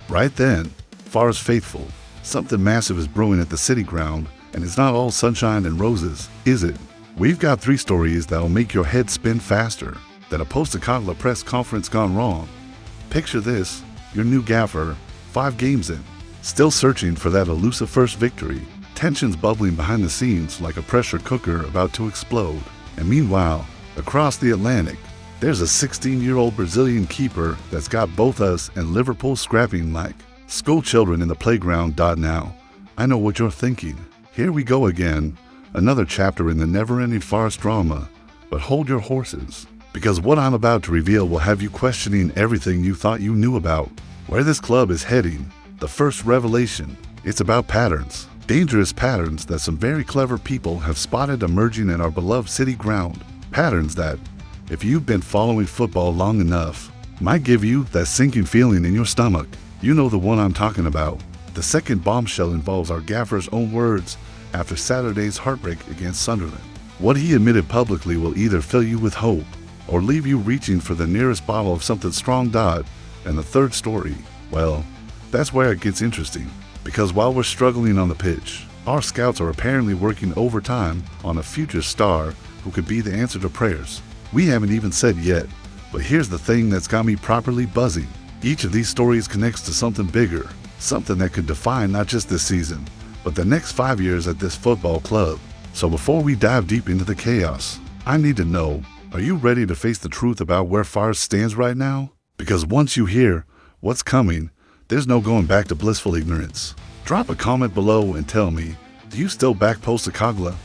Right then, Forest faithful, something massive is brewing at the city ground, and it's not all sunshine and roses, is it? We've got 3 stories that'll make your head spin faster than a Postacogla press conference gone wrong. Picture this, your new gaffer, 5 games in, still searching for that elusive first victory. Tensions bubbling behind the scenes like a pressure cooker about to explode. And meanwhile, across the Atlantic, there's a 16-year-old Brazilian keeper that's got both us and Liverpool scrapping like school children in the playground. Now, I know what you're thinking. Here we go again, another chapter in the never-ending Forest drama. But hold your horses, because what I'm about to reveal will have you questioning everything you thought you knew about where this club is heading. The first revelation, it's about patterns. Dangerous patterns that some very clever people have spotted emerging in our beloved city ground. Patterns that, if you've been following football long enough, might give you that sinking feeling in your stomach. You know the one I'm talking about. The second bombshell involves our gaffer's own words after Saturday's heartbreak against Sunderland. What he admitted publicly will either fill you with hope or leave you reaching for the nearest bottle of something strong. And the third story, well, that's where it gets interesting. Because while we're struggling on the pitch, our scouts are apparently working overtime on a future star who could be the answer to prayers. We haven't even said yet, but here's the thing that's got me properly buzzing. Each of these stories connects to something bigger, something that could define not just this season, but the next 5 years at this football club. So before we dive deep into the chaos, I need to know, are you ready to face the truth about where Forest stands right now? Because once you hear what's coming, there's no going back to blissful ignorance. Drop a comment below and tell me, do you still back Postacogla?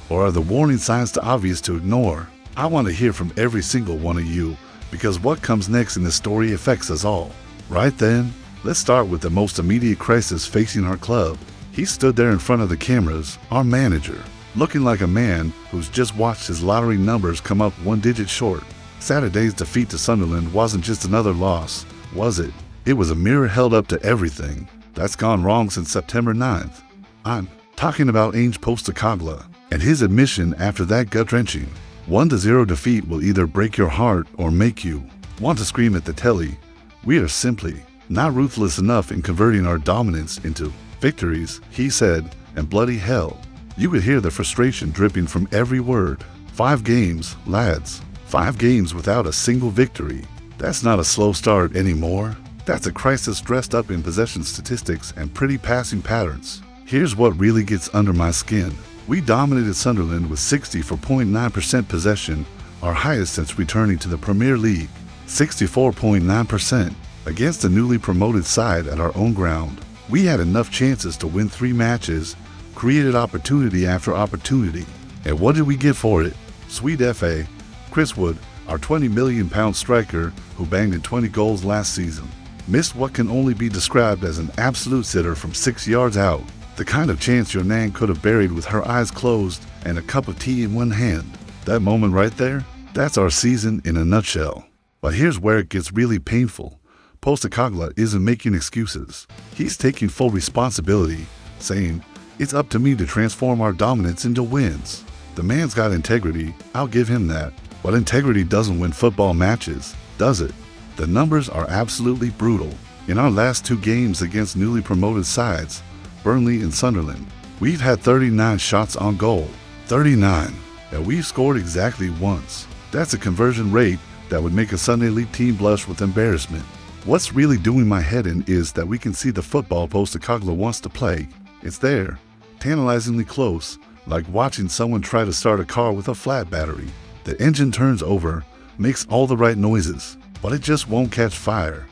Or are the warning signs too obvious to ignore? I want to hear from every single one of you, because what comes next in this story affects us all. Right then, let's start with the most immediate crisis facing our club. He stood there in front of the cameras, our manager, looking like a man who's just watched his lottery numbers come up 1 digit short. Saturday's defeat to Sunderland wasn't just another loss, was it? It was a mirror held up to everything that's gone wrong since September 9th. I'm talking about Ange Postacogla and his admission after that gut-wrenching 1-0 defeat will either break your heart or make you want to scream at the telly. We are simply not ruthless enough in converting our dominance into victories, he said, and bloody hell. You could hear the frustration dripping from every word. 5 games, lads. 5 games without a single victory. That's not a slow start anymore. That's a crisis dressed up in possession statistics and pretty passing patterns. Here's what really gets under my skin. We dominated Sunderland with 64.9% possession, our highest since returning to the Premier League. 64.9% against a newly promoted side at our own ground. We had enough chances to win 3 matches, created opportunity after opportunity. And what did we get for it? Sweet FA, Chris Wood, our £20 million striker who banged in 20 goals last season, missed what can only be described as an absolute sitter from 6 yards out. The kind of chance your nan could have buried with her eyes closed and a cup of tea in one hand. That moment right there, that's our season in a nutshell. But here's where it gets really painful. Postacogla isn't making excuses. He's taking full responsibility, saying, it's up to me to transform our dominance into wins. The man's got integrity, I'll give him that. But integrity doesn't win football matches, does it? The numbers are absolutely brutal. In our last 2 games against newly promoted sides, Burnley and Sunderland, we've had 39 shots on goal. 39. And we've scored exactly once. That's a conversion rate that would make a Sunday League team blush with embarrassment. What's really doing my head in is that we can see the football Postacogla wants to play. It's there, tantalizingly close, like watching someone try to start a car with a flat battery. The engine turns over, makes all the right noises, but it just won't catch fire.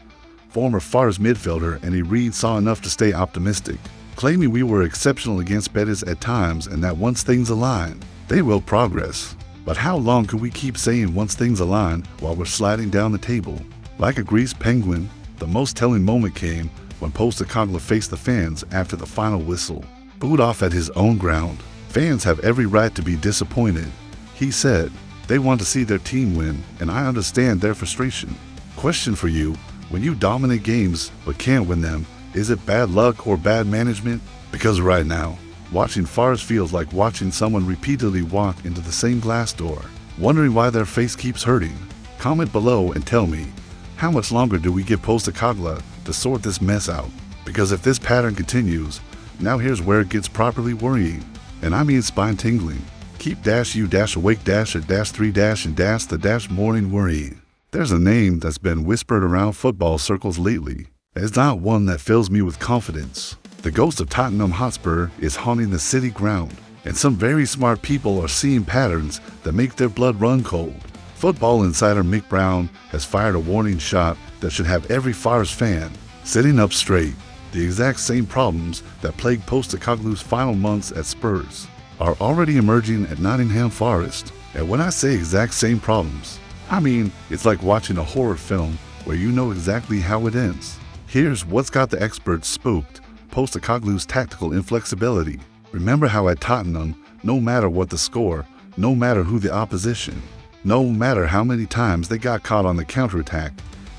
Former Forest midfielder Andy Reid saw enough to stay optimistic, claiming we were exceptional against Betis at times and that once things align, they will progress. But how long can we keep saying once things align while we're sliding down the table? Like a greased penguin, the most telling moment came when Postacogla faced the fans after the final whistle. Booed off at his own ground. Fans have every right to be disappointed, he said. They want to see their team win, and I understand their frustration. Question for you, when you dominate games but can't win them, is it bad luck or bad management? Because right now, watching Forest feels like watching someone repeatedly walk into the same glass door, wondering why their face keeps hurting. Comment below and tell me, how much longer do we give Postacogla to sort this mess out. Because if this pattern continues, now here's where it gets properly worrying. And I mean spine-tingling. Keep -you-awake -3 and the morning worrying. There's a name that's been whispered around football circles lately. It's not one that fills me with confidence. The ghost of Tottenham Hotspur is haunting the city ground, and some very smart people are seeing patterns that make their blood run cold. Football insider Mick Brown has fired a warning shot that should have every Forest fan sitting up straight. The exact same problems that plagued Postecoglou's final months at Spurs are already emerging at Nottingham Forest. And when I say exact same problems, I mean it's like watching a horror film where you know exactly how it ends. Here's what's got the experts spooked: Postecoglou's tactical inflexibility. Remember how at Tottenham, no matter what the score, no matter who the opposition, no matter how many times they got caught on the counterattack,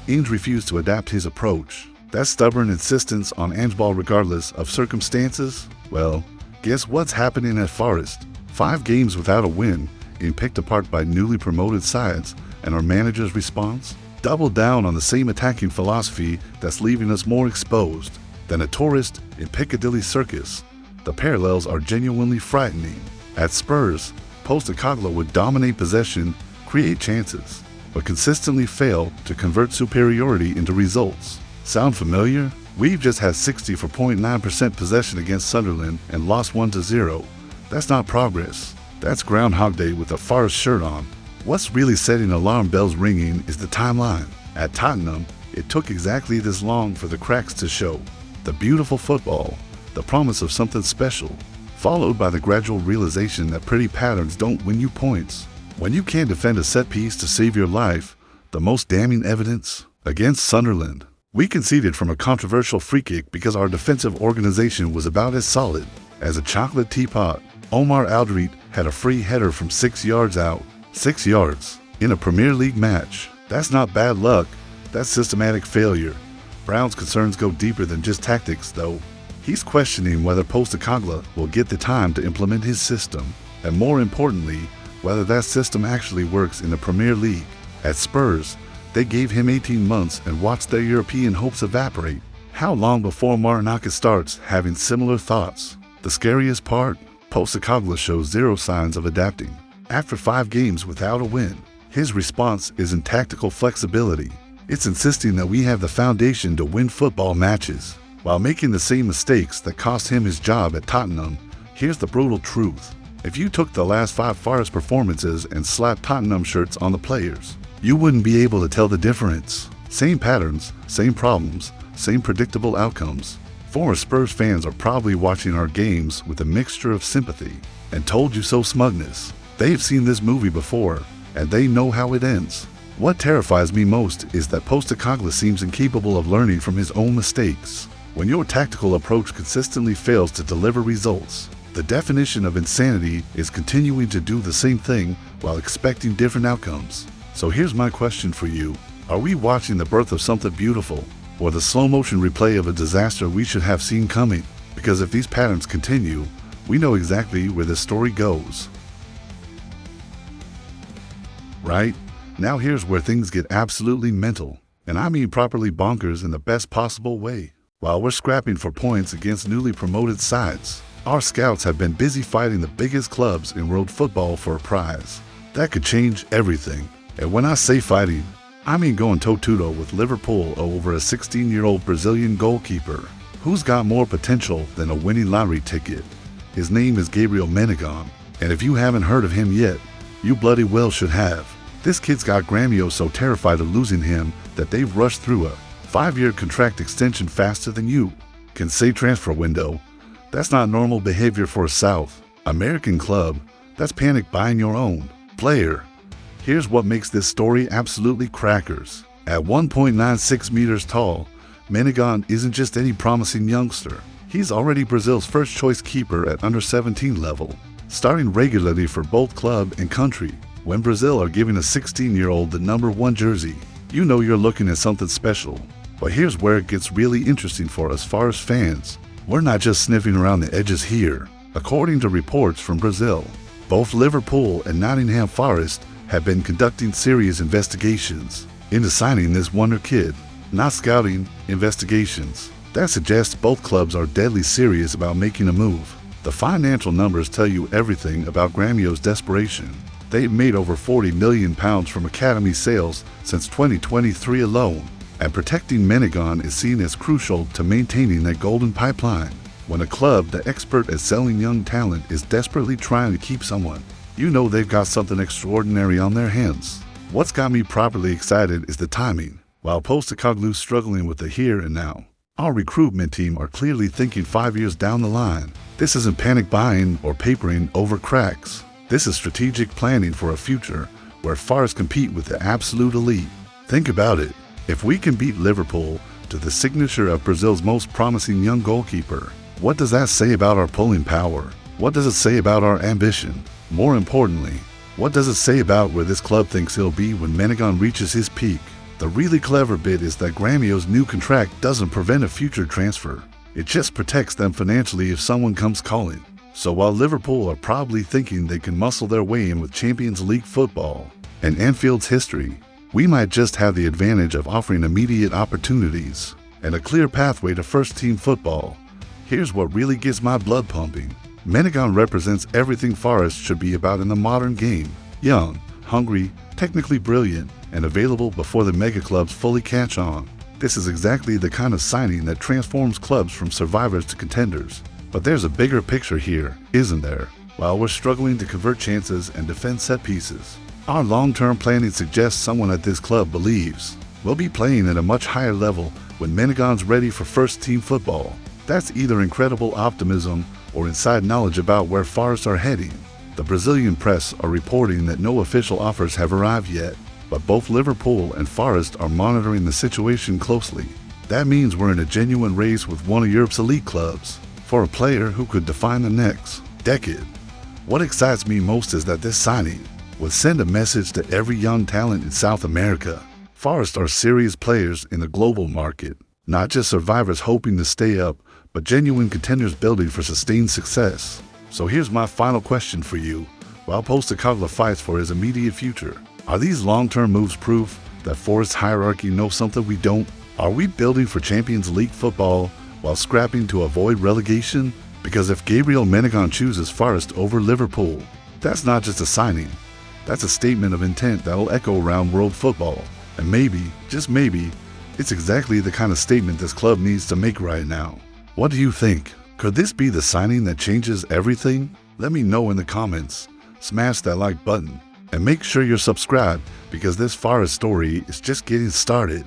Ings refused to adapt his approach. That stubborn insistence on Angeball regardless of circumstances? Well, guess what's happening at Forest? 5 games without a win, and picked apart by newly promoted sides, and our manager's response? Double down on the same attacking philosophy that's leaving us more exposed than a tourist in Piccadilly Circus. The parallels are genuinely frightening. At Spurs, Postecoglou would dominate possession, create chances, but consistently fail to convert superiority into results. Sound familiar? We've just had 64.9% possession against Sunderland and lost 1-0. That's not progress. That's Groundhog Day with a Forest shirt on. What's really setting alarm bells ringing is the timeline. At Tottenham, it took exactly this long for the cracks to show. The beautiful football, the promise of something special, followed by the gradual realization that pretty patterns don't win you points. When you can't defend a set piece to save your life, the most damning evidence? Against Sunderland, we conceded from a controversial free kick because our defensive organization was about as solid as a chocolate teapot. Omar Alderete had a free header from 6 yards out. 6 yards in a Premier League match. That's not bad luck, that's systematic failure. Brown's concerns go deeper than just tactics, though. He's questioning whether Postecoglou will get the time to implement his system, and more importantly, whether that system actually works in the Premier League. At Spurs, they gave him 18 months and watched their European hopes evaporate. How long before Marinakis starts having similar thoughts? The scariest part? Postecoglou shows zero signs of adapting. After 5 games without a win, his response isn't tactical flexibility. It's insisting that we have the foundation to win football matches, while making the same mistakes that cost him his job at Tottenham. Here's the brutal truth. If you took the last 5 Forest performances and slapped Tottenham shirts on the players, you wouldn't be able to tell the difference. Same patterns, same problems, same predictable outcomes. Former Spurs fans are probably watching our games with a mixture of sympathy and told you so smugness. They've seen this movie before, and they know how it ends. What terrifies me most is that Postecoglou seems incapable of learning from his own mistakes. When your tactical approach consistently fails to deliver results, the definition of insanity is continuing to do the same thing while expecting different outcomes. So here's my question for you. Are we watching the birth of something beautiful, or the slow-motion replay of a disaster we should have seen coming? Because if these patterns continue, we know exactly where this story goes. Right? Now here's where things get absolutely mental, and I mean properly bonkers in the best possible way. While we're scrapping for points against newly promoted sides, our scouts have been busy fighting the biggest clubs in world football for a prize. That could change everything. And when I say fighting, I mean going toe-to-toe with Liverpool over a 16-year-old Brazilian goalkeeper who's got more potential than a winning lottery ticket. His name is Gabriel Menegon, and if you haven't heard of him yet, you bloody well should have. This kid's got Grêmio so terrified of losing him that they've rushed through a 5-year contract extension faster than you can say transfer window. That's not normal behavior for a South American club. That's panic buying your own player. Here's what makes this story absolutely crackers. At 1.96 meters tall, Menegon isn't just any promising youngster. He's already Brazil's first choice keeper at under 17 level, starting regularly for both club and country. When Brazil are giving a 16-year-old the number 1 jersey, you know you're looking at something special. But here's where it gets really interesting for us Forest fans. We're not just sniffing around the edges here. According to reports from Brazil, both Liverpool and Nottingham Forest have been conducting serious investigations into signing this wonder kid. not scouting, investigations. That suggests both clubs are deadly serious about making a move. The financial numbers tell you everything about Gremio's desperation. They've made over £40 million from academy sales since 2023 alone, and protecting Menegon is seen as crucial to maintaining that golden pipeline. When a club, the expert at selling young talent, is desperately trying to keep someone, you know they've got something extraordinary on their hands. What's got me properly excited is the timing. While Postecoglou's struggling with the here and now, our recruitment team are clearly thinking 5 years down the line. This isn't panic buying or papering over cracks. This is strategic planning for a future where Forest compete with the absolute elite. Think about it. If we can beat Liverpool to the signature of Brazil's most promising young goalkeeper, what does that say about our pulling power? What does it say about our ambition? More importantly, what does it say about where this club thinks it'll be when Menegon reaches his peak? The really clever bit is that Gremio's new contract doesn't prevent a future transfer. It just protects them financially if someone comes calling. So while Liverpool are probably thinking they can muscle their way in with Champions League football and Anfield's history, we might just have the advantage of offering immediate opportunities and a clear pathway to first-team football. Here's what really gets my blood pumping. Menegon represents everything Forest should be about in the modern game. Young, hungry, technically brilliant, and available before the mega clubs fully catch on. This is exactly the kind of signing that transforms clubs from survivors to contenders. But there's a bigger picture here, isn't there? While we're struggling to convert chances and defend set pieces, our long-term planning suggests someone at this club believes we'll be playing at a much higher level when Menegon's ready for first-team football. That's either incredible optimism or inside knowledge about where Forest are heading. The Brazilian press are reporting that no official offers have arrived yet, but both Liverpool and Forest are monitoring the situation closely. That means we're in a genuine race with one of Europe's elite clubs for a player who could define the next decade. What excites me most is that this signing would send a message to every young talent in South America. Forest are serious players in the global market, not just survivors hoping to stay up, but genuine contenders building for sustained success. So here's my final question for you. While Postecoglou fights for his immediate future, are these long-term moves proof that Forest's hierarchy knows something we don't? Are we building for Champions League football while scrapping to avoid relegation? Because if Gabriel Menegon chooses Forest over Liverpool, that's not just a signing. That's a statement of intent that'll echo around world football. And maybe, just maybe, it's exactly the kind of statement this club needs to make right now. What do you think? Could this be the signing that changes everything? Let me know in the comments. Smash that like button and make sure you're subscribed because this Forest story is just getting started.